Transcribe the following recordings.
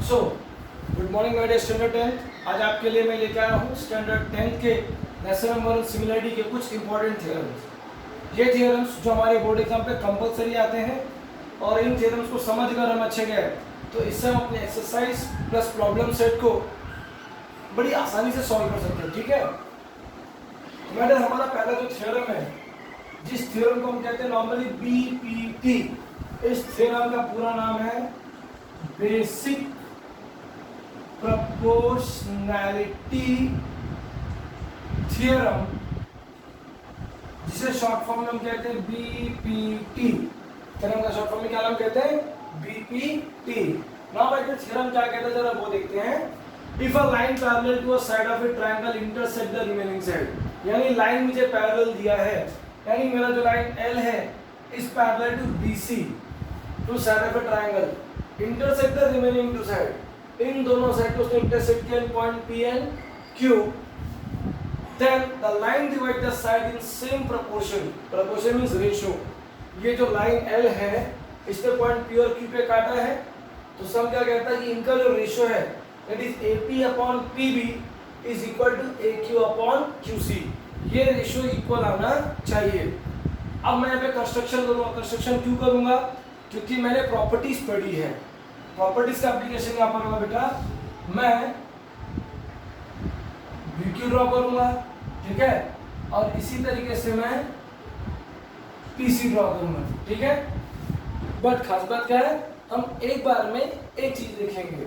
So good morning my dear standard 10th। आज आपके लिए मैं लेकर आया हूँ स्टैंडर्ड 10th के लेसन नंबर सिमिलरिटी के कुछ इंपॉर्टेंट थियरम्स। ये थियरम्स जो हमारे बोर्ड एग्जाम पे कंपलसरी आते हैं और इन थियरम्स को समझ कर हम अच्छे गए तो इससे हम अपने एक्सरसाइज प्लस प्रॉब्लम सेट को बड़ी आसानी से सॉल्व कर सकते हैं। ठीक है, तो मैडम हमारा पहला जो थियरम है, जिस थियरम को हम कहते हैं नॉर्मली बीपीटी, इस थियरम का पूरा नाम है बेसिक प्रोपोर्शनैलिटी थियरम, जिसे शॉर्ट फॉर्म में हम कहते हैं बीपीटी। थियरम का शॉर्ट फॉर्म में क्या नाम कहते हैं? बीपीटी। नाउ भाई थियरम क्या कहता है जरा वो देखते हैं। If a line parallel to a side of a triangle intersect the remaining side, यानी लाइन मुझे पैरेलल दिया है, यानी मेरा जो लाइन एल है is parallel to BC to side of a triangle, intersect the remaining two side, इन दोनों साइड को उसने इंटरसेक्ट किया point P and Q, then the line divide the side in same proportion. Proportion means ratio. ये जो line L है इसने point P और क्यू पे काटा है, तो सम क्या कहता है कि इनका जो रेशियो है that is AP upon PB is equal to AQ upon QC. ये रेशियो इक्वल आना चाहिए। अब मैं यहाँ पे कंस्ट्रक्शन करूंगा। कंस्ट्रक्शन क्यों करूंगा? क्योंकि मैंने प्रॉपर्टीज पढ़ी है। प्रॉपर्टीज का एप्लीकेशन यहाँ पर होगा बेटा, मैं VQ ड्रॉ करूंगा, ठीक है, और इसी तरीके से मैं PC ड्रॉ करूंगा, ठीक है। बट खास बात क्या है, हम एक बार में एक चीज देखेंगे।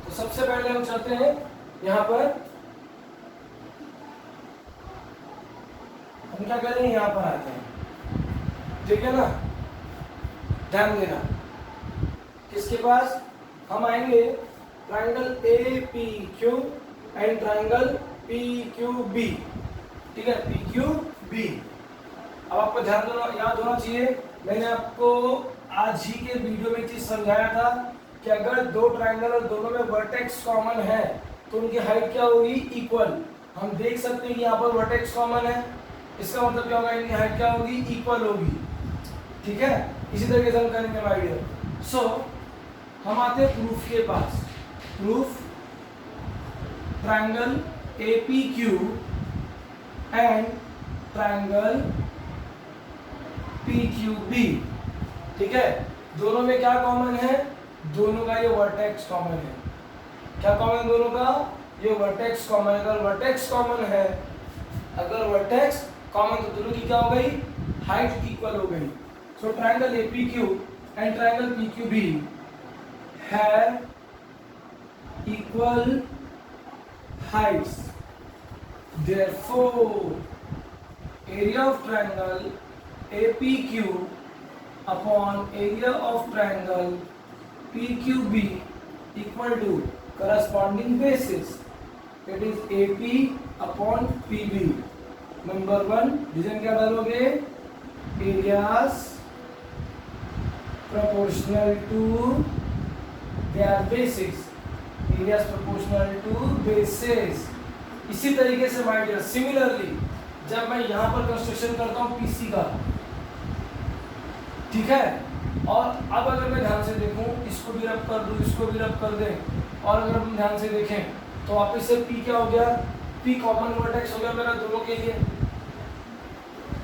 तो सबसे पहले हम चलते हैं यहाँ पर, हम क्या करेंगे, यहाँ पर आते हैं, ठीक है ना, ध्यान देना। किसके पास हम आएंगे? Triangle APQ and triangle PQB, ठीक है, PQB। अब आपको ध्यान देना, याद होना चाहिए, मैंने आपको आज ही के वीडियो में चीज समझाया था कि अगर दो ट्रायंगल और दोनों में वर्टेक्स कॉमन है तो उनकी हाइट क्या होगी? इक्वल। हम देख सकते हैं कि यहाँ पर वर्टेक्स कॉमन है, इसका मतलब क्या होगा? इनकी हाइट क्या होगी? इक्वल होगी, ठीक है। इसी तरीके से हम करेंगे माय डियर। सो हम आते हैं प्रूफ के पास। Proof triangle APQ and triangle PQB, ठीक है, दोनों में क्या कॉमन है? दोनों का ये वर्टेक्स कॉमन है। क्या कॉमन है दोनों का? ये वर्टेक्स कॉमन है। अगर वर्टेक्स कॉमन है, अगर वर्टेक्स कॉमन तो दोनों की क्या हो गई? हाइट इक्वल हो गई। So triangle APQ and triangle PQB have equal heights, therefore area of triangle APQ upon area of triangle PQB equal to corresponding basis, that is AP upon PB। Number 1 division क्या डालोगे? Areas proportional to their bases, areas proportional to bases। इसी तरीके से my dear similarly जब मैं यहाँ पर construction करता हूँ PC का, ठीक है, और अब अगर मैं ध्यान से देखूं, इसको भी रब कर दूं, इसको भी रब कर दें, और अगर हम ध्यान से देखें तो वापस से P क्या हो गया? P कॉमन वर्टेक्स हो गया मेरा दोनों के लिए,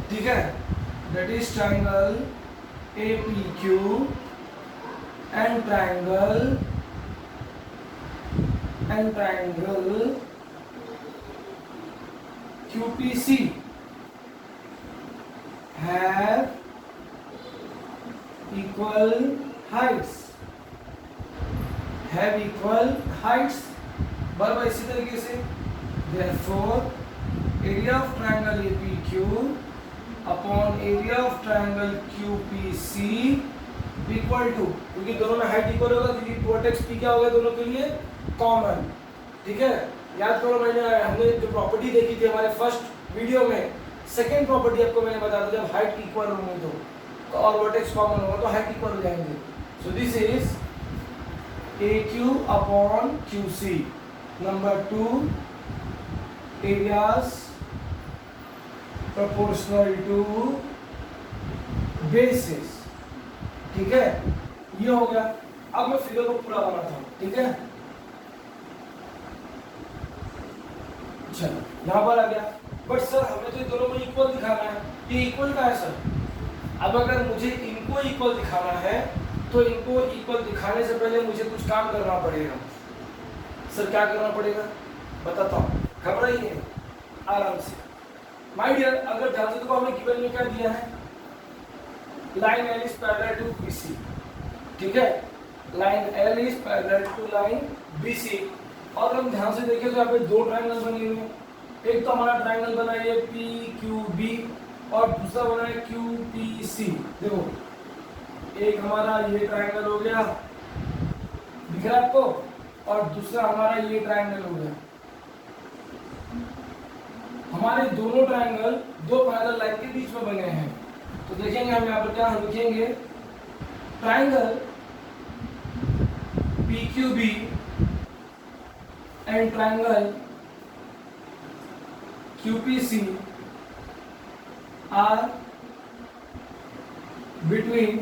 ठीक है। That is triangle APQ and triangle QPC have equal heights, बराबर। इसी तरीके से therefore area of triangle APQ upon area of triangle QPC equal to, क्योंकि दोनों में हाइट इक्वल होगा, क्योंकि वर्टेक्स P क्या होगा दोनों के लिए? कॉमन, ठीक है। याद करो, हमने जो प्रॉपर्टी देखी थी हमारे फर्स्ट वीडियो में, सेकंड प्रॉपर्टी आपको मैंने बताया था, जब हाइट इक्वल होंगे तो और वर्टेक्स कॉमन होगा तो हाइट इक्वल हो जाएंगे। So this is AQ upon QC। Number 2 areas proportional to basis, ठीक है, ये हो गया। अब मैं फिगर को पूरा बनाता हूँ, ठीक है। अच्छा यहाँ पर आ गया, बट सर हमें तो दोनों को इक्वल दिखाना है, ये इक्वल का है सर। अब अगर मुझे इनको इक्वल दिखाना है तो इनको इक्वल दिखाने से पहले मुझे कुछ काम करना पड़ेगा। सर क्या करना पड़ेगा बताता हूँ, घबराइए आराम से। माय डियर, अगर ध्यान से देखो हमें गिवन में क्या दिया है, line L is parallel to BC, ठीक है। Line L is parallel to line BC, और हम ध्यान से देखें तो यहाँ पे दो ट्रायंगल बने हुए हैं। एक तो हमारा ट्रायंगल बना है पी क्यू बी और दूसरा बना है क्यू पी सी। देखो एक हमारा ये ट्रायंगल हो गया, दिख रहा है आपको, और दूसरा हमारा ये ट्रायंगल हो गया। हमारे दोनों ट्रायंगल दो पैरेलल लाइन के बीच में बने हैं। तो देखेंगे हम यहाँ पर क्या लिखेंगे, triangle P Q B and triangle QPC are between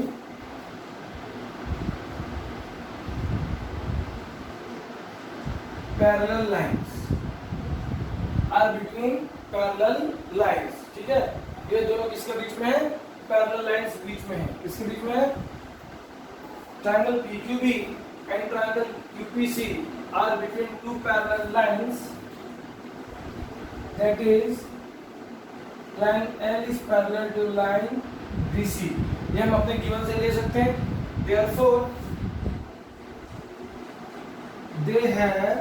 parallel lines, ठीक है। ये दोनों किसके बीच में है, पैरेलल लाइंस बीच में है। किसके बीच में है, triangle PQB and triangle QPC are between two parallel lines, that is line L is parallel to line BC। ये हम अपने गिवन से ले सकते हैं। Therefore they have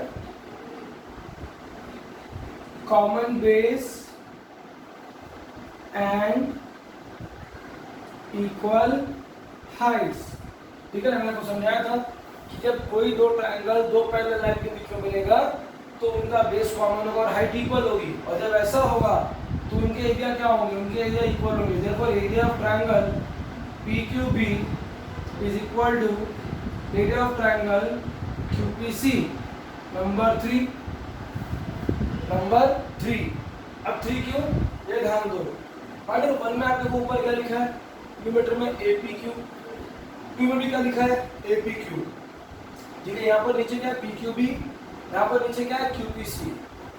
common base and equal heights, ठीक है। मैंने आपको समझाया था कि जब कोई दो ट्रायंगल दो पैरेलल लाइन के बीच में मिलेगा तो उनका बेस कॉमन होगा और हाइट इक्वल होगी, और जब ऐसा होगा तो उनके एरिया क्या होंगे, उनके एरिया इक्वल होंगे। Therefore area of triangle PQB is equal to area of triangle QPC। Number 3। अब 3 क्यों, ये ध्यान दो। पार्ट 1 में आपके ऊपर क्या लिखा है, किलोमीटर में APQ, 2 में भी क्या लिखा है APQ, ठीक है। यहाँ पर नीचे क्या है PQB, यहाँ पर नीचे क्या है QPC,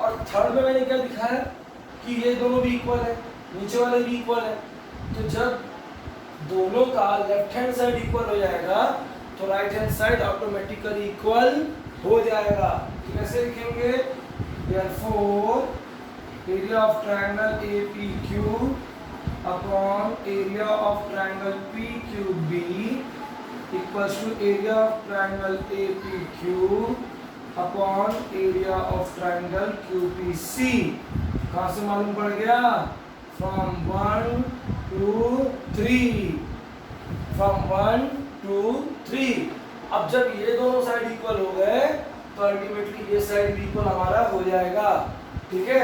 और थर्ड में मैंने क्या दिखा है कि ये दोनों भी इक्वल है, नीचे वाले भी इक्वल है। तो जब दोनों का लेफ्ट हैंड साइड इक्वल हो जाएगा तो right hand side automatically equal हो जाएगा। तो कैसे लिखेंगे, therefore area of triangle APQ upon area of triangle PQB equals to area of triangle APQ upon area of triangle QPC। कहाँ से मालूम पड़ गया, फ्रॉम 1 to 3, फ्रॉम 1 to 3। अब जब ये दोनों साइड इक्वल हो गए तो अल्टीमेटली ये साइड भी इक्वल हमारा हो जाएगा, ठीक है।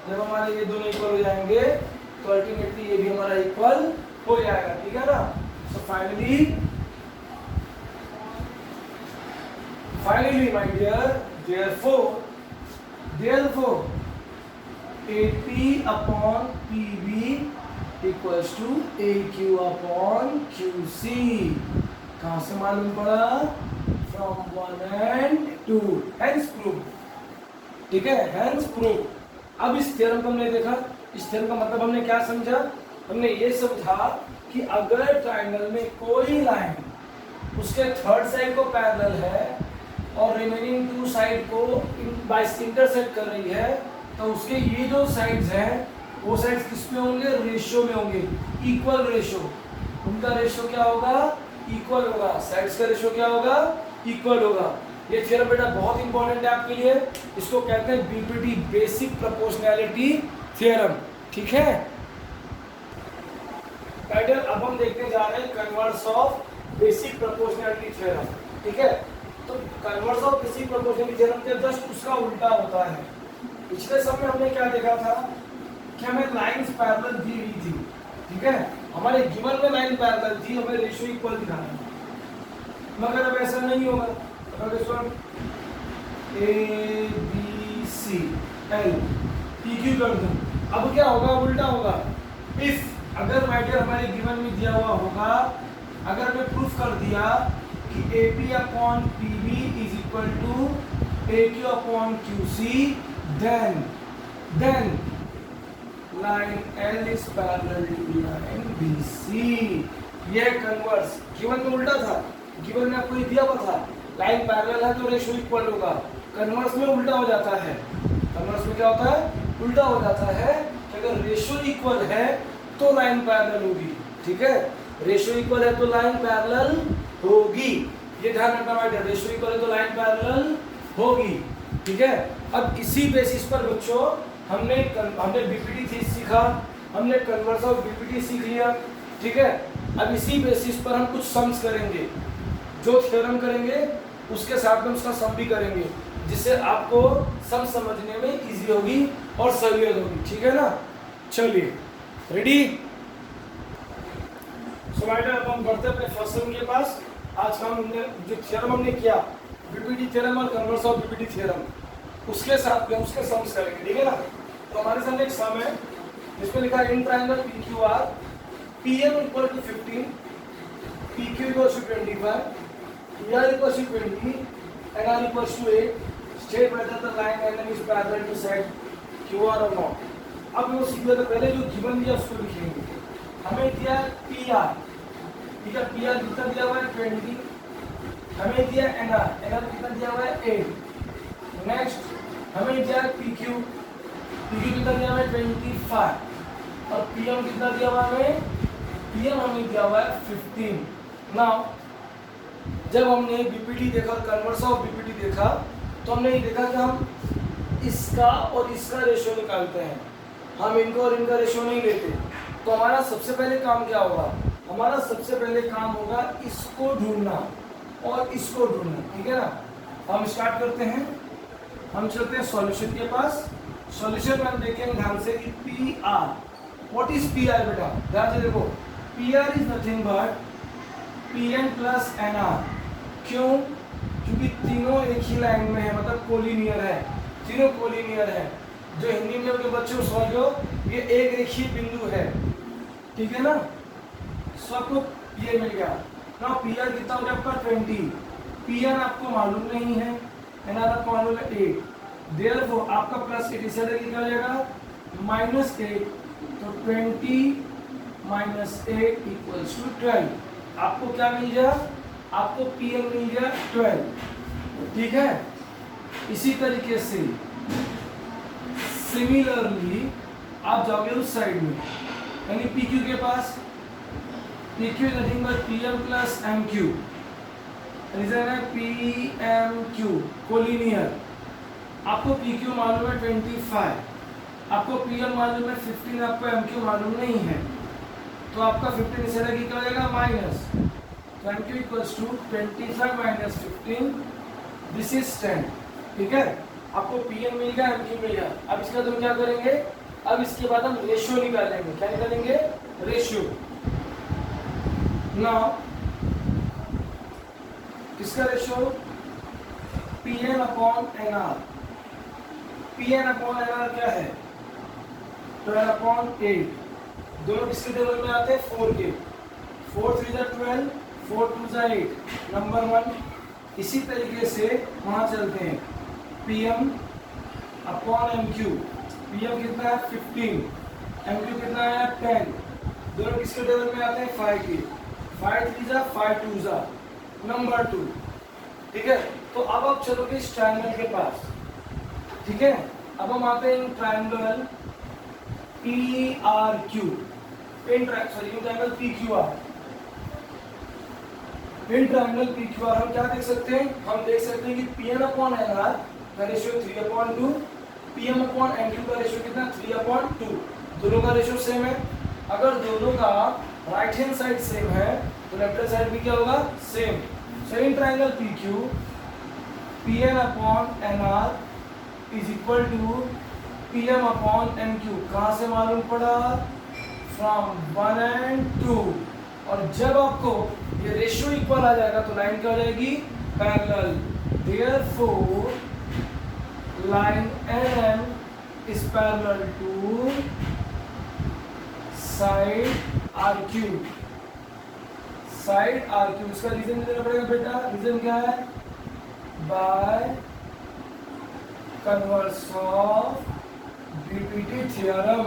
जब हमारे ये दोनों इक्वल हो जाएंगे तो अल्टीमेटली ये भी हमारा इक्वल हो जाएगा, ठीक है ना। सो finally my dear, therefore AP upon PB equals to AQ upon QC। कहाँ से मालूम पड़ा, from 1 and 2, hence proof, ठीक है, hence proof। अब इस थ्योरम को हमने देखा, इस थ्योरम का मतलब हमने क्या समझा, हमने ये समझा कि अगर ट्रायंगल में कोई लाइन उसके थर्ड साइड को पैरेलल है और रिमेनिंग 2 साइड को इंटरसेक्ट कर रही है, तो उसके ये जो साइड्स हैं वो साइड्स किस में होंगे, रेशियो में होंगे, इक्वल रेशियो। उनका रेशियो क्या होगा, इक्वल होगा। साइड्स का रेशियो क्या होगा, इक्वल होगा। ये थ्योरम बेटा बहुत इंपॉर्टेंट है आपके लिए, इसको कहते हैं BPT, बेसिक प्रोपोर्शनैलिटी थ्योरम, ठीक है। टाइटल अब हम देखने जा रहे हैं converse of basic proportionality theorem, ठीक है। तो converse of basic proportionality theorem के जस्ट उसका उल्टा होता है। पिछले सब में हमने क्या देखा था कि हमें लाइंस पैरेलल दी हुई थी, ठीक है। हमारे गिवन में लाइन पैरेलल थी, हमें रेशियो इक्वल दिखाना है, मगर अब ऐसा नहीं होगा। अगर इसको ABCL PQ कर दूं, अब क्या होगा, उल्टा होगा। इफ अगर मैटर हमारे गिवन में दिया हुआ होगा, अगर मैं प्रूफ कर दिया कि AP upon PB is equal to AQ upon QC, then line L is parallel to line BC। ये कन्वर्स गिवन में उल्टा था, गिवन में आपको दिया हुआ था लाइन पैरेलल है तो रेशियो इक्वल होगा, कन्वर्स में उल्टा हो जाता है। कन्वर्स में क्या होता है? उल्टा हो जाता है कि अगर रेशियो इक्वल है तो लाइन पैरेलल होगी। ठीक है, रेशियो इक्वल है तो लाइन पैरेलल होगी, ये ध्यान रखना बेटा। रेशियो इक्वल है तो लाइन पैरेलल होगी। ठीक है, अब इसी बेसिस पर बच्चों हमने बीपीटी सीखा, हमने कन्वर्स ऑफ बीपीटी सीख लिया। ठीक है, अब इसी बेसिस पर हम कुछ सम्स करेंगे, जो थ्योरम करेंगे उसके साथ में उसका सम भी करेंगे, जिससे आपको सम समझने में इजी होगी और सहूलियत होगी। ठीक है ना, चलिए रेडी। सो बेटा अब हम बढ़ते अपने फर्स्ट सम के पास। आज का हमने जो थ्योरम हमने किया बीपीटी थ्योरम और कन्वर्स ऑफ बीपीटी थ्योरम, उसके साथ में उसके सम्स करेंगे। ठीक है ना, तो हमारे सामने एक सम है जिसमें लिखा है in triangle PQR PM equal to 15, PQ equal to 25, PR equal to 20, NR equal to 8, state whether the line NM is parallel to set QR or not। अब वो सीख लेते, पहले जो गिवन दिया उसको लिखेंगे। हमें दिया PR, ठीक है, PR कितना दिया हुआ है 20, हमें दिया NR कितना दिया हुआ है 8। नेक्स्ट हमें दिया PQ कितना दिया हुआ है 25, और PM कितना दिया हुआ है? PM हमें दिया हुआ है 15। नाउ जब हमने बीपीटी देखा और कन्वर्स ऑफ बीपीटी देखा तो हमने ये देखा कि हम इसका और इसका रेशियो निकालते हैं, हम इनको और इनका रेशियो नहीं लेते। तो हमारा सबसे पहले काम क्या होगा? हमारा सबसे पहले काम होगा इसको ढूंढना और इसको ढूंढना। ठीक है ना, हम स्टार्ट करते हैं, हम चलते हैं सॉल्यूशन के पास। सॉल्यूशन में हम देखेंगे ध्यान से कि PR, व्हाट इज PR बेटा? ध्यान से देखो, PR is nothing but PM plus NR। क्यों? क्योंकि तीनों एक ही लाइन में है, मतलब कोलिनियर है, तीनों कोलिनियर है। जो हिंदी में के बच्चों समझ लो, ये एक रेखीय बिंदु है। ठीक है ना, सबको ये मिल गया ना। PR कितना हो गया आपका 20, PR आपको मालूम नहीं है, NR आपको मालूम है 8, देयरफॉर आपका प्लस 8 इसे निकल जाएगा -8, तो 20 - 8 इक्वल्स टू 12। आपको क्या मिल गया? आपको PM मिल गया 12। ठीक है, इसी तरीके से सिमिलरली आप जाओगे उस साइड में, यानी PQ के पास। PQ nothing but PM plus MQ, reason है PMQ कोलिनियर। आपको PQ मालूम है 25, आपको PM मालूम है 15, आपको MQ मालूम नहीं है, तो आपका 15 इसे लगी क्या हो जाएगा माइनस, तो MQ equals to 25 minus 15, this is 10। ठीक है, आपको PM मिल गया, MQ मिल गया। अब इसका तुम क्या करेंगे? अब इसके बाद हम रेशियो निकालेंगे। क्या निकालेंगे? रेशियो। नाउ किसका ratio? PN upon NR। PN upon NR क्या है? 12 अपॉन 8। दोनों किसके टेबल में आते हैं? 4 के। 4 3 जा 12, 4 2 जा 8, नंबर 1। इसी तरीके से वहां चलते हैं, PM अपॉन MQ। PM कितना है 15, MQ कितना है 10। दोनों किसके टेबल में आते हैं? 5 के। 5 3 जा 5 2 जा, नंबर 2। ठीक है, तो अब आप चलोगे इस ट्रायंगल के पास। ठीक है, अब हम आते हैं in triangle PRQ, in triangle PQR। In triangle PQR हम क्या देख सकते हैं? हम देख सकते हैं कि PN अपॉन NR का रेशियो 3/2, PM अपॉन MQ का रेशियो कितना? 3/2। दोनों का रेशियो सेम है। अगर दोनों का राइट हैंड साइड सेम है तो लेफ्ट हैंड साइड भी क्या होगा? Same. So in triangle PQ, PN upon NR is equal to PM upon MQ। कहाँ से मालूम पड़ा? From 1 and 2। और जब आपको ये रेशियो इक्वल आ जाएगा तो लाइन क्या हो जाएगी? Parallel. Therefore line NM is parallel to side RQ। Side R Q. इसका रीजन देना पड़ेगा बेटा, रीजन क्या है, by converse of BPT theorem,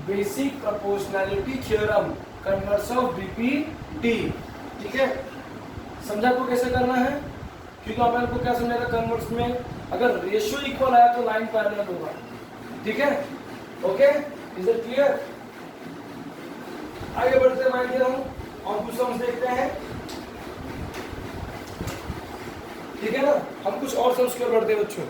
basic proportionality theorem, converse of BPT. ठीक है, समझा को कैसे करना है, क्योंकि आपने आपको क्या समझा था कन्वर्स में, अगर रेशियो इक्वल आया तो लाइन पैरेलल होगा। ठीक है, ओके, इज इट क्लियर। आगे बढ़ते हैं, माइंड हम और कुछ सम्स देखते हैं। ठीक है ना, हम कुछ और सम्स की ओर बढ़ते हैं बच्चों।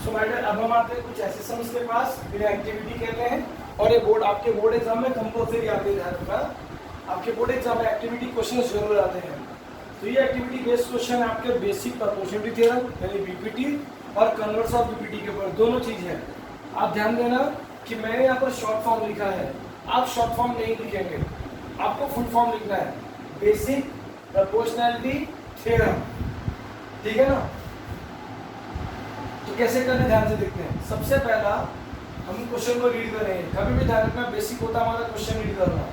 सो माय डियर, अब हम आते हैं कुछ ऐसे सम्स के पास, इन्हें एक्टिविटी कहते हैं, और ये बोर्ड आपके बोर्ड एग्जाम में कंपल्सरी आते हैं। ध्यान रखना, आपके बोर्ड एग्जाम में एक्टिविटी क्वेश्चन जरूर आते हैं। तो ये एक्टिविटी बेस्ड क्वेश्चन है आपके बेसिक प्रोपोर्शनलिटी थ्योरम यानी बीपीटी और कन्वर्स ऑफ बीपीटी के ऊपर, दोनों चीज है। आप ध्यान देना कि मैंने यहाँ पर शॉर्ट फॉर्म लिखा है, आप शॉर्ट फॉर्म नहीं लिखेंगे, आपको फुल फॉर्म लिखना है, बेसिक प्रोपोर्शनैलिटी थ्योरम। ठीक है ना, तो कैसे करने ध्यान से देखते हैं। सबसे पहला हम क्वेश्चन को रीड करेंगे, कभी भी ध्यान रखना बेसिक होता है हमारा क्वेश्चन रीड करना।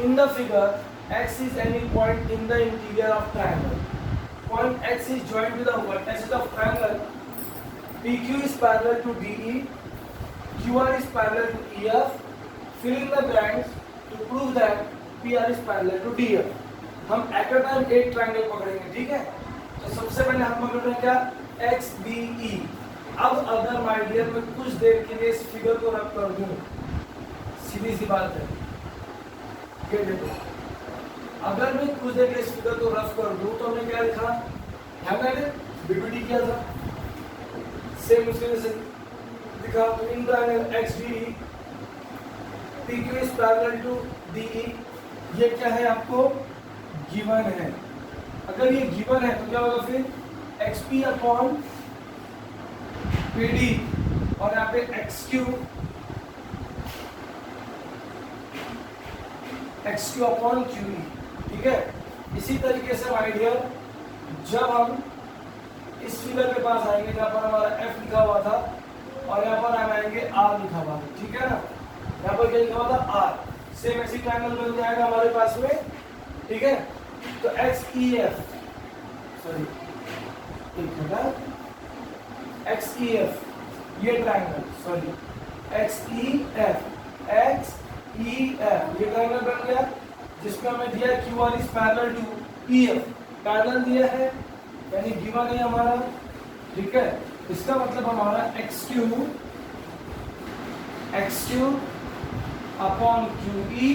In the figure x is any point in the interior of triangle. Point x is joined with the vertices of triangle. PQ is parallel to DE. QR is parallel to EF. Fill in the blanks to prove that PR is parallel to DF. हम at a time एक triangle पकड़ेंगे। ठीक है, तो सबसे पहले हम पकड़ रहे हैं क्या, XDE। अब अगर माय डियर मैं कुछ देर के लिए इस फिगर को रब कर दूं, सीधी सी बात है, ये देखो, अगर मैं कुछ देर के लिए इस फिगर को रफ कर दूं तो हमने क्या लिखा, हमने बीपीटी किया था, सेम उसके जैसे लिखा। तो in triangle XDE PQ is parallel to DE, ये क्या है आपको गिवन है। अगर ये गिवन है तो क्या होगा फिर XP अपॉन PD और यहाँ पे XQ अपॉन QE। ठीक है, इसी तरीके से माय डियर जब हम इस फिगर के पास आएंगे जहाँ पर हमारा F लिखा हुआ था और यहाँ पर हम आएंगे R लिखा हुआ था। ठीक है ना, यहाँ पर क्या लिखा हुआ था R, सेम ऐसी ट्रायंगल बन जाएगा हमारे पास में। ठीक है, तो XEF, सॉरी एक मिनट, XEF ये ट्रायंगल, सॉरी XEF ये ट्रायंगल बन गया जिसमें हमें दिया QR is parallel to EF, parallel दिया है यानी गिवन है हमारा। ठीक है, इसका मतलब हमारा XQ upon QE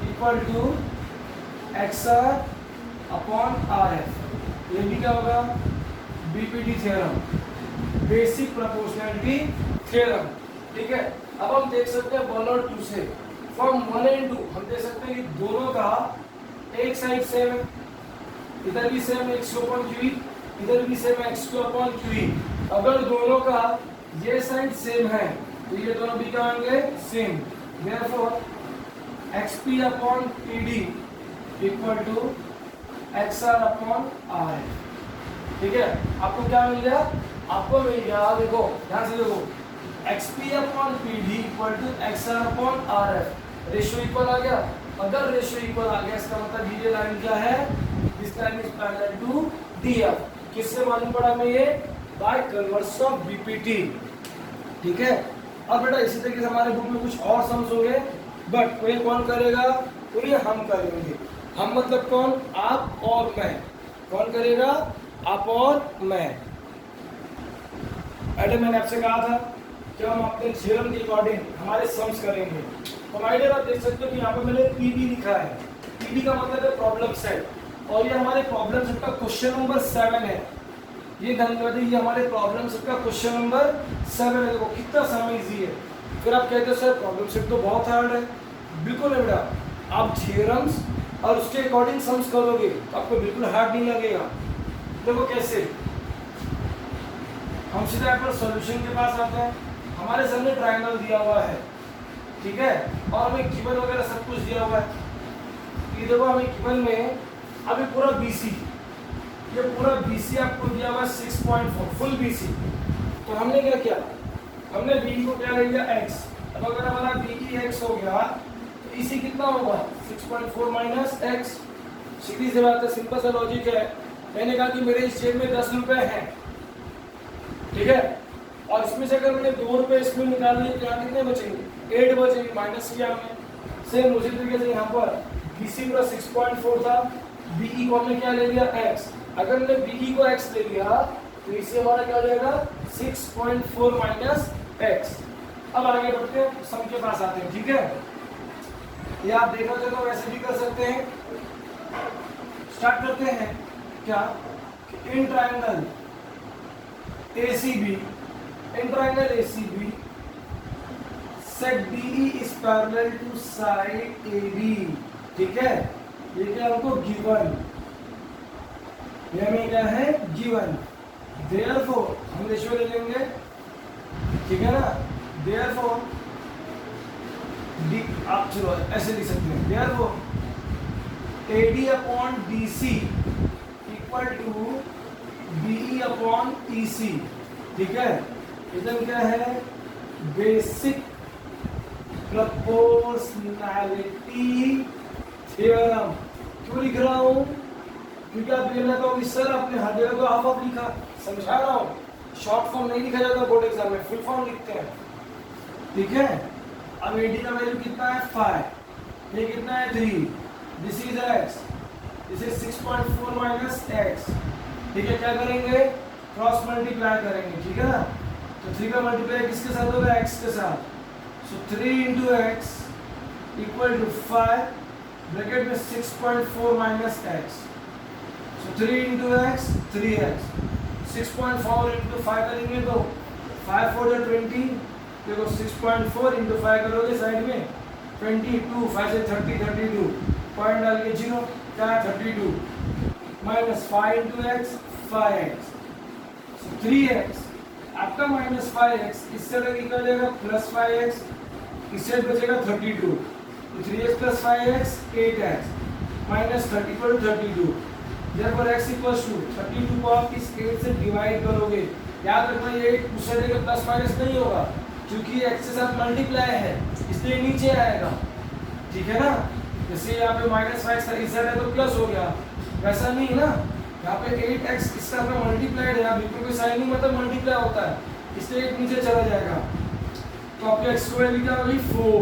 equal to XR upon RF। ये भी क्या होगा, BPT theorem, basic proportionality theorem. ठीक है, अब हम देख सकते हैं 1 और 2 से, फ्रॉम 1 एंड 2 हम देख सकते हैं कि दोनों का एक साइड सेम है, इधर भी सेम XQ अपॉन QE, इधर भी सेम XQ अपॉन QE। अगर दोनों का ये साइड सेम है तो ये दोनों भी क्या होंगे, same. Therefore XP upon PD equal to XR upon RF। ठीक है, आपको क्या मिल गया, आपको मिल गया, देखो ध्यान से देखो, XP upon PD equal to XR upon RF। Ratio equal आ गया, अगर रेशियो इक्वल आ गया इसका मतलब ये लाइन क्या है, this line is parallel to DF। किससे मालूम पड़ा हमें ये, बाय कन्वर्स ऑफ बीपीटी। ठीक है, अब बेटा इसी तरीके से हमारे बुक में कुछ और सम्स होंगे, बट कोई कौन करेगा, पूरी हम करेंगे। हम मतलब कौन, आप और मैं। कौन करेगा, आप और मैं। अरे मैंने आपसे कहा था कि हम अपने थ्योरम के अकॉर्डिंग हमारे सम्स करेंगे। तो माय डियर आप देख सकते हो कि यहाँ पर मैंने पीडी लिखा है, पीडी का मतलब है प्रॉब्लम सेट, और ये हमारे प्रॉब्लम सेट का क्वेश्चन नंबर 7 है। ये ध्यान रखिए, ये हमारे प्रॉब्लम सेट का क्वेश्चन नंबर 7 है। देखो कितना समय इजी है। फिर आप कहते हो सर प्रॉब्लम सेट तो बहुत हार्ड है। बिल्कुल है बेटा, आप थ्योरम्स और उसके अकॉर्डिंग सम्स करोगे तो आपको बिल्कुल हार्ड नहीं लगेगा। देखो कैसे, हम सीधा यहाँ पर सॉल्यूशन के पास आते हैं। हमारे सामने ट्रायंगल दिया हुआ है, ठीक है, और हमें गिवन वगैरह सब कुछ दिया हुआ है। ये देखो हमें गिवन में अभी पूरा BC, ये पूरा BC आपको दिया हुआ है 6.4 फुल BC। तो हमने क्या किया, हमने B को क्या ले लिया X। अब अगर हमारा BE X हो गया तो BC कितना होगा 6.4 माइनस x। सीधी सी बात है, सिंपल सा लॉजिक है। मैंने कहा कि मेरे इस जेब में 10 रुपए हैं, ठीक है, और इसमें से अगर मैंने 2 रुपए इसमें निकाल लिए तो यहाँ कितने बचेंगे 8 बचेंगे, माइनस किया हमने। सेम उसी तरीके से यहाँ पर BC पूरा 6.4 था, BE को हमने क्या ले लिया x। अगर हमने BE को x ले लिया तो इसे हमारा क्या हो जाएगा 6.4 माइनस x। अब आगे बढ़ते हैं, सम के पास आते हैं, ठीक है। ये आप देखो तो वैसे भी कर सकते हैं। स्टार्ट करते हैं क्या, in triangle ACB, in triangle ACB set DE is parallel to side AB, ठीक है। ये क्या हमको गिवन, ये हमें क्या है गिवन। देयरफॉर हम रेशियो ले लेंगे, ठीक है ना। देयरफॉर आप चलो ऐसे लिख सकते हैं, therefore AD upon BC equal to BE upon EC, ठीक है। इधर क्या है बेसिक प्रोपोर्शनैलिटी थ्योरम। क्यों लिख रहा हूं, क्योंकि आप ये ना कहो सर आपने हर जगह को हाफ ऑफ लिखा, समझा रहा हूं। शॉर्ट फॉर्म नहीं लिखा जाता बोर्ड एग्जाम में, फुल फॉर्म लिखते हैं, ठीक है। अब AD का वैल्यू कितना है 5, ये कितना है 3, this is x, this is 6.4 minus x, ठीक है। क्या करेंगे क्रॉस मल्टीप्लाई करेंगे, ठीक है ना। तो 3 का मल्टीप्लाई किसके साथ होगा x के साथ, so 3 into x equal to 5 bracket में 6.4 minus x, so 3 into x 3x, 6.4 into 5 करेंगे तो 5 4 जा 20, देखो 6.4 into 5 करोगे साइड में 22, 5 से 30 32, पॉइंट डाल के 0 क्या 32 minus 5 into x 5x, so 3x आपका माइनस 5x, इससे लगे क्या जाएगा प्लस 5x, इससे बचेगा 32, तो 3x plus 5x 8x minus 30 पर 32। therefore x equals to 32 को आप इस 8 से डिवाइड करोगे। याद रखना ये दूसरे जगह प्लस माइनस नहीं होगा, क्योंकि x के साथ मल्टीप्लाई है इसलिए नीचे आएगा, ठीक है ना। जैसे यहाँ पे माइनस 5 इस साइड है तो प्लस हो गया, वैसा नहीं ना। यहाँ पे 8x इसका अपना मल्टीप्लाइड है, बिल्कुल कोई साइन नहीं मतलब मल्टीप्लाई होता है, इसलिए एक नीचे चला जाएगा। तो आपके x की वैल्यू क्या होगी 4,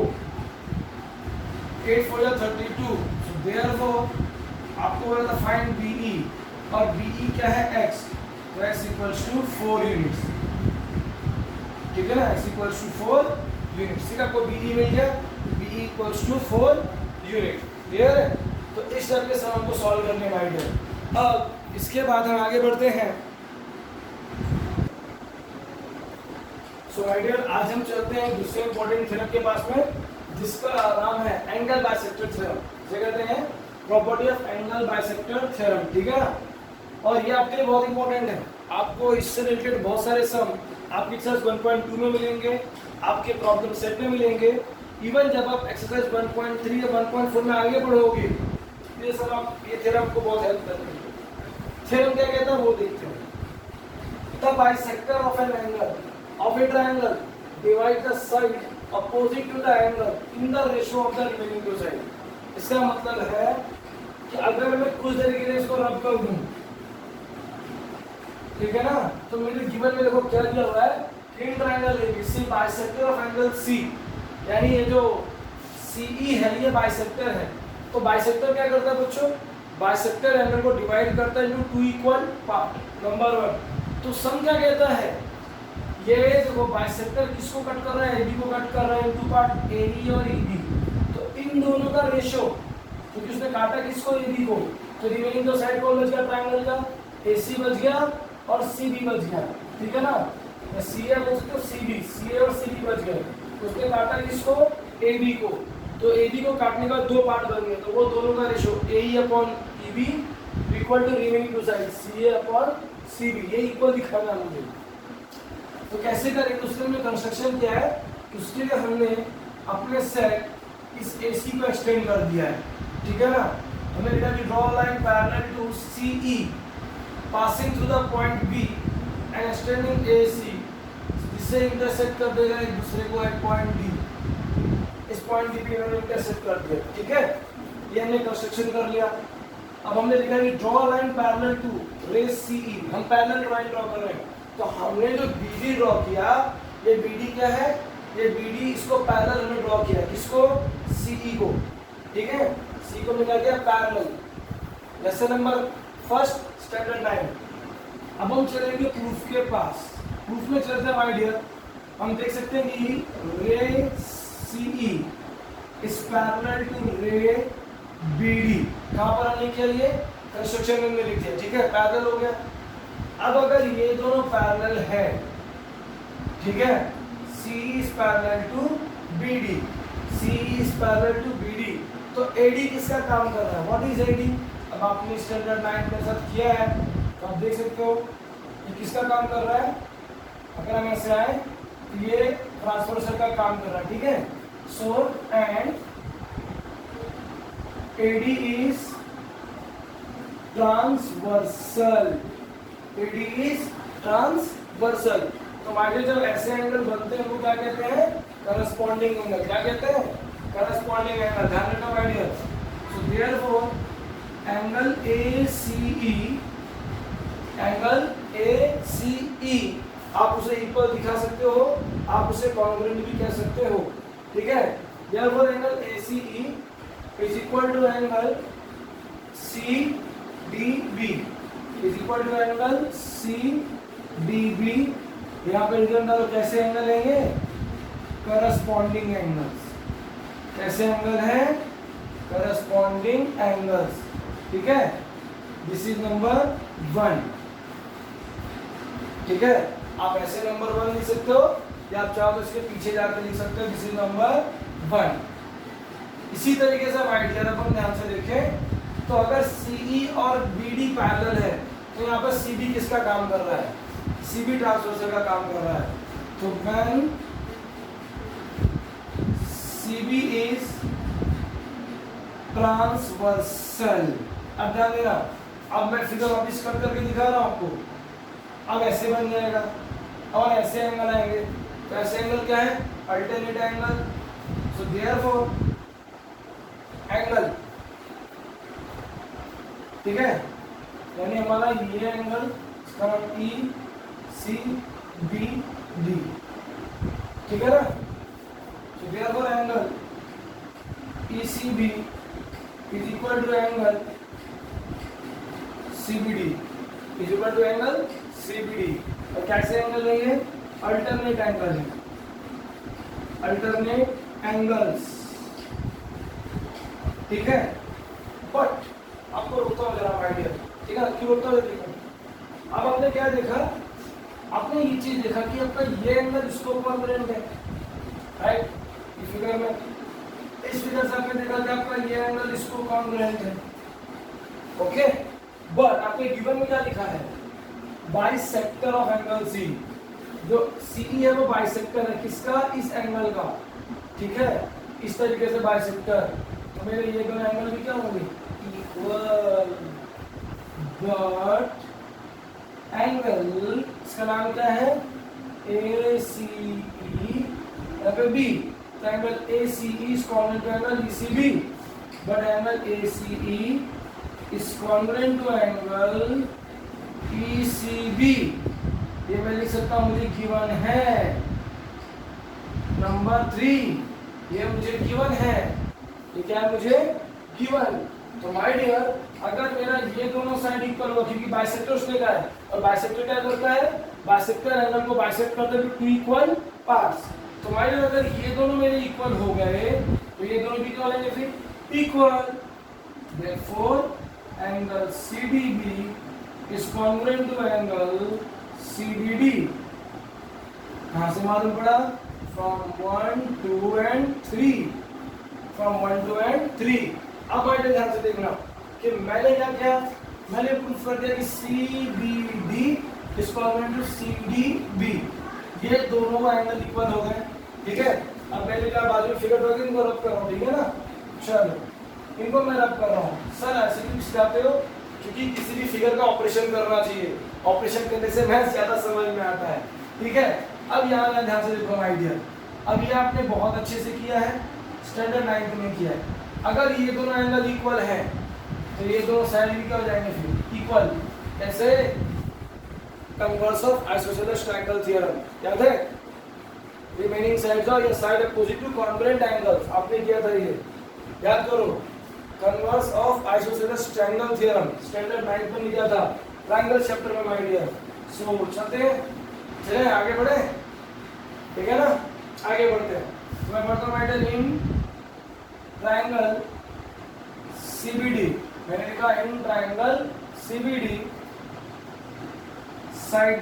8 4 या 32, सो देयरफॉर आपको बोला था फाइंड BE, और BE क्या है x, तो x इक्वल्स टू 4 यूनिट्स, ठीक है ना। x इक्वल्स टू 4 यूनिट्स, ठीक है। आपको BE मिल गया, BE equals to 4 unit, clear है। तो इस तरह के सम को सॉल्व करने का आइडिया। अब इसके बाद हम आगे बढ़ते हैं। सो आइडिया आज हम चलते हैं दूसरे इंपॉर्टेंट थ्योरम के पास में, जिसका नाम है एंगल बाइसेक्टर थ्योरम, जिसे कहते हैं property of angle bisector theorem, ठीक है। और ये आपके लिए बहुत इंपॉर्टेंट है, आपको इससे रिलेटेड बहुत सारे सम आपके एक्सरसाइज 1.2 में मिलेंगे, आपके प्रॉब्लम सेट में मिलेंगे। इवन जब आप एक्सरसाइज 1.3 या 1.4 में आगे बढ़ोगे, ये सब आप ये थ्योरम को बहुत हेल्प करेंगे। थ्योरम क्या कहता है वो देखते हैं। The bisector of an angle of a triangle divide the side opposite to the angle in the ratio of the remaining two side. इसका मतलब है कि अगर मैं कुछ देर के लिए इसको रब कर दूं, ठीक है ना, तो मेरे गिवन में देखो क्या दिया हुआ है, in triangle ABC bisector of angle C, यानी ये जो CE है ये बाइसेक्टर है। तो बाइसेक्टर क्या करता है बच्चों, बाइसेक्टर एंगल को डिवाइड करता है इनटू 2 इक्वल पार्ट, नंबर 1। तो सम क्या कहता है, ये देखो बाइसेक्टर किसको कट कर रहा है, AB को कट कर रहा है इनटू पार्ट AE और EB। तो इन दोनों का रेशियो, क्योंकि उसने काटा किसको AB को, तो रिमेनिंग दो साइड कौन बच गया ट्रायंगल का, AC बच गया और CB बच गया, ठीक है ना। CA बच गया CB, CA और CB बच गए, उसने काटा किसको AB को, तो AB को काटने का 2 पार्ट बन गए, तो वो दोनों का ratio AE upon EB equal to remaining two side CA upon CB, ये इक्वल दिखाना है मुझे। तो कैसे करेंगे, उसके हमने कंस्ट्रक्शन किया है, उसके लिए हमने अपने सेट इस AC को एक्सटेंड कर दिया है, ठीक है ना। हमने लिखा कि draw line parallel to CE passing through the point B and extending AC, जिससे इंटरसेक्ट कर देगा एक दूसरे को एट पॉइंट D। इस पॉइंट डी पे मैंने इंटरसेक्ट कर दिया, ठीक है, ये हमने कंस्ट्रक्शन कर लिया। अब हमने लिखा कि ड्रॉ लाइन पैरेलल टू रे सीई, हम पैरेलल लाइन ड्रॉ कर रहे हैं, तो हमने जो बीडी ड्रॉ किया, ये बीडी क्या है, ये बीडी इसको पैरेलल हमने ड्रॉ किया, किसको, सीई को, ठीक है, सी को मिला गया parallel. Lesson number first standard 9। अब हम चलेंगे प्रूफ के पास, प्रूफ में चलते हैं माय डियर। हम देख सकते हैं कि रे सीई इज पैरेलल टू रे बीडी, कहां पर हमने किया, ये कंस्ट्रक्शन में लिख दिया, ठीक है, पैरेलल हो गया। अब अगर ये दोनों पैरेलल है, ठीक है, C is parallel to BD, C is parallel to BD, तो एडी किसका काम कर रहा है, व्हाट इज एडी। अब आपने स्टैंडर्ड 9 के साथ किया है, तो आप देख सकते हो ये किसका काम कर रहा है। अगर हम ऐसे आए तो ये ट्रांसवर्सल का काम कर रहा है, ठीक है। So and AD is transversal, AD is transversal. तो हमारे जब ऐसे एंगल बनते हैं वो क्या कहते हैं, करस्पॉन्डिंग एंगल, क्या कहते हैं, करस्पॉन्डिंग एंगल, ध्यान रखना my dear. So therefore angle ACE, angle ACE आप उसे इक्वल दिखा सकते हो, आप उसे कॉन्ग्रुएंट भी कह सकते हो, ठीक है। Therefore angle ACE is equal to angle CDB, is equal to angle CDB। यहाँ पे रिजल्ट डालो, कैसे एंगल लेंगे, करस्पॉन्डिंग एंगल्स, कैसे एंगल है, करस्पॉन्डिंग एंगल्स, ठीक है। दिस इज नंबर 1, ठीक है। आप ऐसे नंबर 1 लिख सकते हो, या आप चाहो तो इसके पीछे जाकर लिख सकते हो, दिस इज नंबर 1। इसी तरीके से माय डियर अपन ध्यान से देखें तो अगर CE और BD पैरेलल है, तो यहाँ पर CB किसका काम कर रहा है, CB ट्रांसवर्सल का काम कर रहा है। तो व्हेन CB इज ट्रांसवर्सल, अब ध्यान देना, अब मैं फिगर वापिस कर करके दिखा रहा हूं आपको। अब ऐसे बन जाएगा और ऐसे एंगल आएंगे, तो ऐसे एंगल क्या है, अल्टरनेट एंगल। सो देयरफॉर एंगल, ठीक है, यानी हमारा ये एंगल इसका नाम ECBD, ठीक है ना। So therefore angle ECB is equal to angle CBD, is equal to angle CBD। और कैसे एंगल है ये, अल्टरनेट एंगल है, अल्टरनेट एंगल्स, ठीक है। बट आपको रोकता हूँ जरा माय डियर, ठीक है, क्यों रोकता हूँ देखो। अब आपने क्या देखा, आपने ये चीज देखा कि आपका ये एंगल इसको कॉन्ग्रुएंट है, राइट। इस फिगर में, इस फिगर से आपने देखा कि आपका ये एंगल इसको कॉन्ग्रुएंट है, ओके। बट आपके गिवन में क्या लिखा है, बाइसेक्टर ऑफ एंगल सी, जो CE है वो बाइसेक्टर है किसका, इस एंगल का, ठीक है, इस तरीके से बाइसेक्टर। तो मेरे ये दोनों एंगल भी क्या होंगे, इक्वल। बट एंगल इसका नाम क्या है, ACE, यहाँ पे B, तो angle ACE is congruent to angle ECB, but angle ACE is congruent to angle ECB। ये मैं लिख सकता हूँ, मुझे गिवन है नंबर 3, ये मुझे गिवन है, ये क्या है, मुझे गिवन। तो माय डियर, अगर मेरा ये दोनों साइड इक्वल हो, क्योंकि बाइसेक्टर उसने कहा है, और बाइसेक्टर क्या करता है, बाइसेक्टर एंगल को बाइसेक्ट करता है टू इक्वल पार्ट्स। तो माय डियर, अगर ये दोनों मेरे इक्वल हो गए, तो ये दोनों भी क्या होंगे फिर, equal. Therefore angle CDB is congruent to angle CBD। कहाँ से मालूम पड़ा, from 1, 2 and 3, from 1, 2 and 3। अब आइए ध्यान से देखना कि मैंने क्या किया, मैंने प्रूफ कर दिया कि CBD is congruent to CDB, ये दोनों एंगल इक्वल हो गए, ठीक है। अब मैंने कहा बाजू में फिगर ड्रॉ इनको रब कर रहा हूँ, ठीक है ना। चलो इनको मैं रब कर रहा हूँ। सर ऐसे क्यों सिखाते हो, क्योंकि किसी भी फिगर का ऑपरेशन करना चाहिए, ऑपरेशन करने से मैथ ज्यादा समझ में आता है, ठीक है। अब यहाँ ध्यान से देखो माय डियर, अब ये आपने बहुत अच्छे से किया है, स्टैंडर्ड 9 में किया है। अगर ये दोनों एंगल इक्वल हैं तो ये दोनों साइड भी क्या हो जाएंगे फिर इक्वल। कैसे? Converse of isosceles triangle theorem याद है? रिमेनिंग साइड्स और ये side opposite to congruent angles आपने किया था, ये याद करो। Converse of isosceles triangle theorem standard 9 में लिखा था ट्रायंगल चैप्टर में माय डियर। सो चलते हैं, चलें आगे बढ़े, ठीक है ना? आगे बढ़ते हैं। मैं बढ़ता हूँ my dear in triangle CBD, मैंने लिखा in triangle CBD side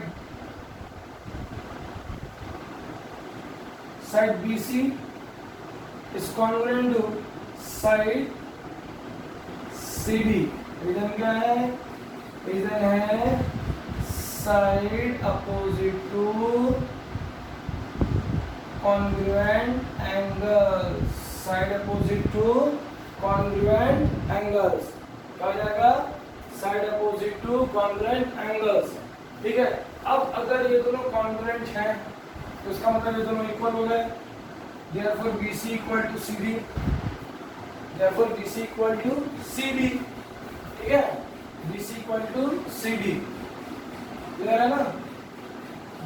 BC is congruent to side CD। Reason क्या है? रीजन है side opposite to congruent angles. Side opposite to congruent angles क्या हो जाएगा? Side opposite to congruent angles, ठीक है। अब अगर ये दोनों कॉन्ग्रुएंट हैं तो इसका मतलब ये दोनों इक्वल हो गए। Therefore BC equal to CD, therefore BC equal to CD, ठीक है? BC equal to CD, clear है ना?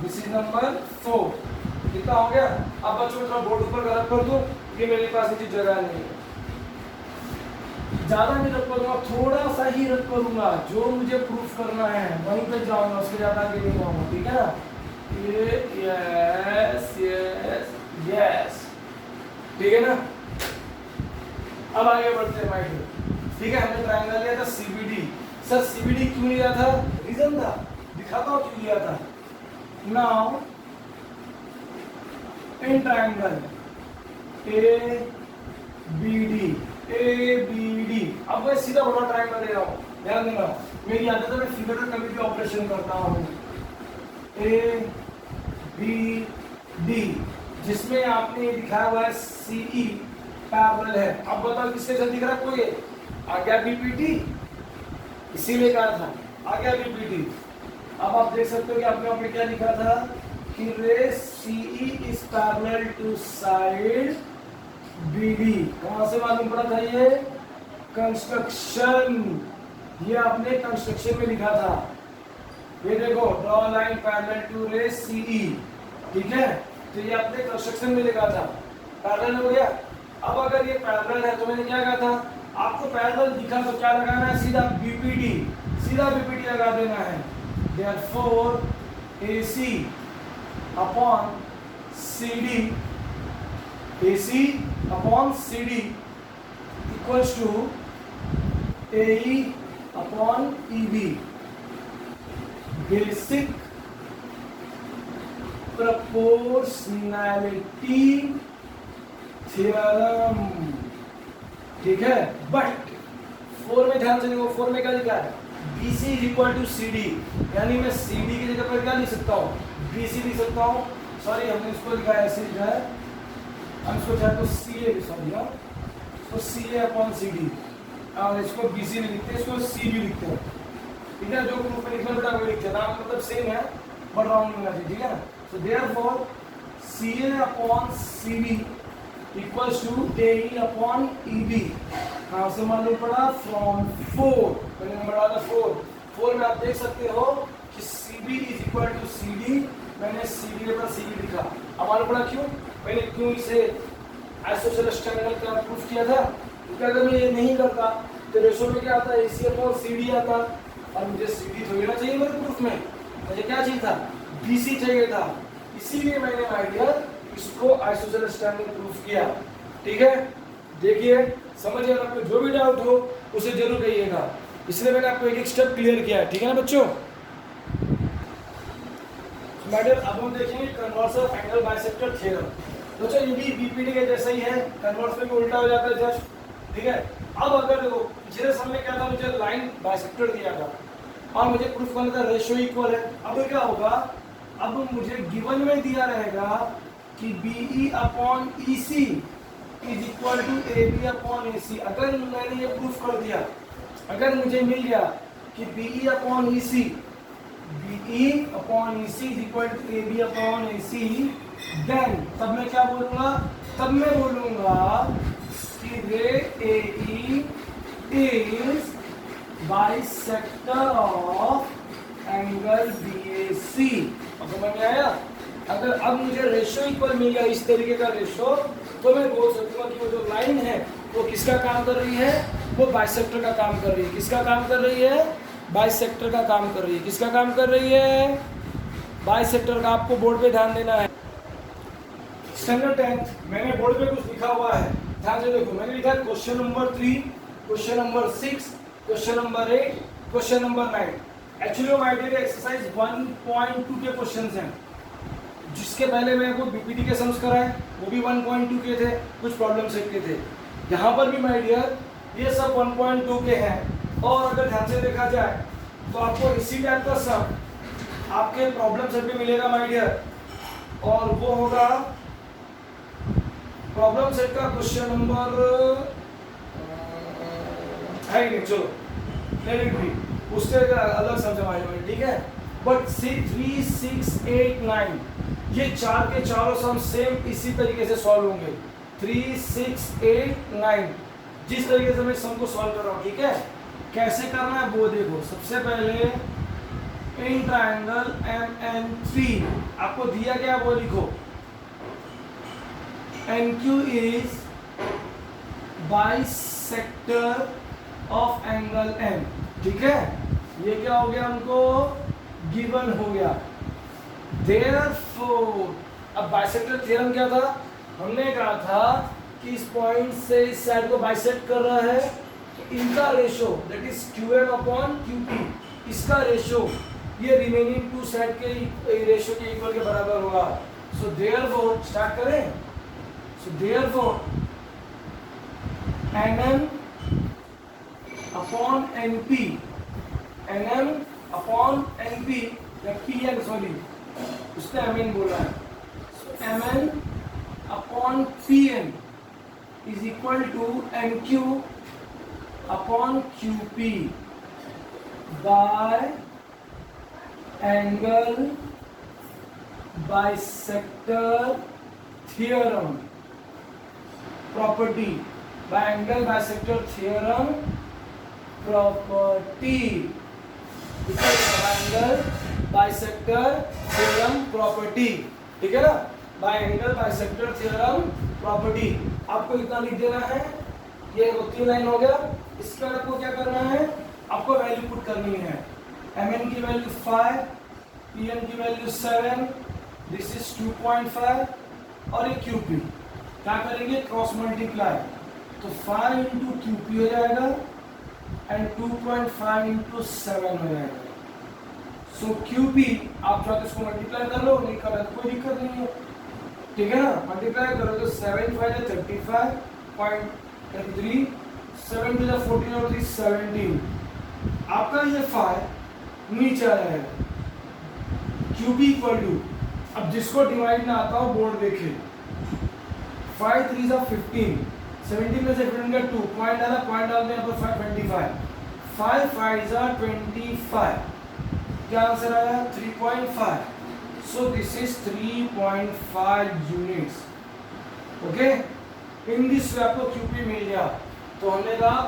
This is number 4। कितना हो गया? अब बच्चों थोड़ा बोर्ड ऊपर गलत कर दो, ये मेरे पास इतनी जगह नहीं है। ज्यादा नहीं रख पाऊंगा, थोड़ा सा ही रख करूंगा, जो मुझे प्रूफ करना है वहीं पे जाऊंगा, उसके ज्यादा आगे नहीं जाऊंगा, ठीक है ना? ये यस यस यस, ठीक है ना? अब आगे बढ़ते हैं माइंड, ठीक है? हमने ट्रायंगल लिया था CBD। सर CBD क्यों लिया था? रीजन था, दिखाता हूँ क्यों लिया था। नाउ इन ट्रायंगल ABD, अब मैं सीधा बड़ा ट्रायंगल ले रहा हूँ, ध्यान देना। मेरी आदत है मैं फिगर का कभी भी ऑपरेशन करता हूँ। ABD जिसमें आपने ये दिखाया हुआ है CE पैरेलल है। अब बताओ किसके साथ दिख रहा है? कोई आ गया BPT, इसीलिए कहा था आ गया BPT। अब आप देख सकते हो कि आपने वहां पे क्या लिखा था कि ray CE is parallel to side BD। कहां से मालूम पड़ा था? ये कंस्ट्रक्शन, ये आपने कंस्ट्रक्शन में लिखा था। ये देखो ड्रॉ लाइन पैरेलल टू रे CE, ठीक है? तो ये आपने कंस्ट्रक्शन में लिखा था, पैरेलल हो गया। अब अगर ये पैरेलल है तो मैंने क्या कहा था? आपको पैरेलल दिखा तो क्या लगाना है? सीधा BPD लगा देना है। Therefore AC upon CD equals to AE upon EB। Basic proportionality theorem, ठीक है? बट 4 में ध्यान से देखो, 4 में क्या लिखा है? BC is equal to CD, यानी मैं CD की जगह पर क्या लिख सकता हूँ? BC लिख सकता हूँ। सॉरी हमने इसको लिखा है ऐसे लिखा है, हम इसको चाहे तो CA भी, सॉरी हाँ, इसको CA अपॉन CD और इसको BC भी लिखते हैं, इसको C भी लिखते हैं, ठीक है? जो ग्रुप में लिखना बेटा वो लिखते हैं, नाम मतलब सेम है बट राउंड होना चाहिए, ठीक है ना? So therefore CA upon CD equals to AE upon EB। कहाँ से मालूम पड़ा? फ्रॉम 4, मैंने नंबर डाला 4 में आप देख सकते हो कि CB is equal to CD, मैंने CD के बाद CB लिखा। अब मालूम पड़ा क्यों? मैंने क्यों इसे आइसोसेलेस ट्रायंगल का प्रूफ किया था? क्योंकि अगर मैं ये नहीं करता तो रेशो में क्या आता है? AC अपॉन CD आता, और मुझे CD थोड़ी ना चाहिए मेरे प्रूफ में, मुझे क्या चाहिए था? BC चाहिए था। इसीलिए मैंने आइडिया इसको आइसोसेलेस ट्रायंगल प्रूफ किया, ठीक है? देखिए समझिए, आपको जो भी डाउट हो उसे जरूर कहिएगा, इसलिए मैंने आपको एक स्टेप क्लियर किया है, ठीक है ना बच्चों? मैडम अब हम देखेंगे converse of angle bisector theorem. बच्चों ये भी BPD के जैसा ही है, कन्वर्स में भी उल्टा हो जाता है जस्ट, ठीक है? अब अगर देखो पिछले सम में क्या था? मुझे लाइन बाइसेक्टर दिया था और मुझे प्रूफ करना था रेशियो इक्वल है। अब क्या होगा? अब मुझे गिवन में दिया रहेगा कि BE upon EC is equal to AB upon AC। अगर मैंने ये प्रूफ कर दिया, अगर मुझे मिल गया कि BE upon EC is equal to AB upon AC, then तब मैं क्या बोलूंगा? तब मैं बोलूंगा कि रे AE is bisector of angle BAC। अब समझ में आया? अगर अब मुझे रेशो इक्वल मिल गया इस तरीके का रेशो, तो मैं बोल सकूंगा कि वो जो लाइन है वो किसका काम कर रही है? वो बाइसेक्टर का काम कर रही है। किसका काम कर रही है? बाइसेक्टर का काम कर रही है। किसका काम कर रही है? बाइसेक्टर का। आपको बोर्ड पे ध्यान देना है। स्टैंडर्ड 10th मैंने बोर्ड पे कुछ लिखा हुआ है, ध्यान से देखो। मैंने लिखा है question number 3, question number 6, question number 8, question number 9। Actually my dear exercise 1.2 के क्वेश्चंस हैं। जिसके पहले मैं आपको बीपीटी के सम्स कराए वो भी 1.2 के थे, कुछ प्रॉब्लम सेट के थे। यहाँ पर भी माय डियर ये सब 1.2 के हैं। और अगर ध्यान से देखा जाए तो आपको इसी टाइप का सम आपके प्रॉब्लम सेट में मिलेगा माय डियर, और वो होगा प्रॉब्लम सेट का क्वेश्चन नंबर है ही नहीं, चलो लेट इट बी, उससे अलग समझाएंगे, ठीक है। बट सी 3, 6, 8, 9 ये चार के चारों सम सेम इसी तरीके से सॉल्व होंगे। 3, 6, 8, 9 जिस तरीके से मैं सम को सॉल्व कर रहा हूँ, ठीक है। कैसे करना है वो देखो। सबसे पहले इन ट्रायंगल MN3 आपको दिया गया वो लिखो। NQ is bisector of angle M, ठीक है। ये क्या हो गया? हमको गिवन हो गया। Therefore, अब बाइसेक्टर थ्योरम क्या था? हमने कहा था कि इस पॉइंट से इस साइड को बाइसेक्ट कर रहा है, तो इनका ratio that is QM upon QP, इसका रेशो ये रिमेनिंग टू साइड के रेशो के इक्वल के बराबर होगा। सो देयरफॉर स्टार्ट करें। So therefore NM upon NP, NM upon NP या PN, सॉरी उसने MN बोला है। So MN upon PN is equal to NQ upon QP by angle bisector theorem property, by angle bisector theorem property, angle bisector theorem property, ठीक है ना। Bye angle bisector theorem property आपको इतना लिख देना है। ये 3 लाइन हो गया। इसके बाद आपको क्या करना है? आपको वैल्यू पुट करनी है। MN की वैल्यू 5, PN की वैल्यू 7, दिस इज 2.5 और ये QP क्या करेंगे? क्रॉस मल्टीप्लाई, तो 5 इंटू QP हो जाएगा एंड 2.5 इंटू 7 हो जाएगा। सो QP आप चाहे तो इसको मल्टीप्लाई कर लो, नहीं करना तो कोई दिक्कत नहीं है, ठीक है ना। मल्टीप्लाई करो तो 7 5 है 35.33, 7 2 14 और 3 17। आपका ये 5 नीचे आ जाएगा। QP इक्वल टू, अब जिसको डिवाइड ना आता हो बोर्ड देखे, 5 3 15, 17 में से 15 का 2 पॉइंट आना, पॉइंट डालने यहाँ पर 525, 5 5 25। क्या आंसर आया? 3.5। So this is 3.5 units. Okay, in this way आपको QP मिल गया। तो हमने कहा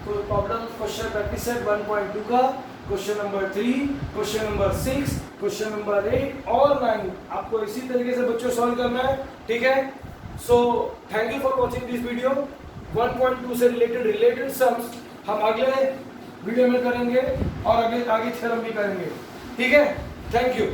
कोई प्रॉब्लम क्वेश्चन प्रैक्टिस सेट 1.2 का question number 3, question number 6, question number 8 और 9 आपको इसी तरीके से बच्चों सॉल्व करना है, ठीक है। So thank you for watching this video. 1.2 से रिलेटेड सम्स हम अगले वीडियो में करेंगे और आगे थ्योरम भी करेंगे, ठीक है। Thank you.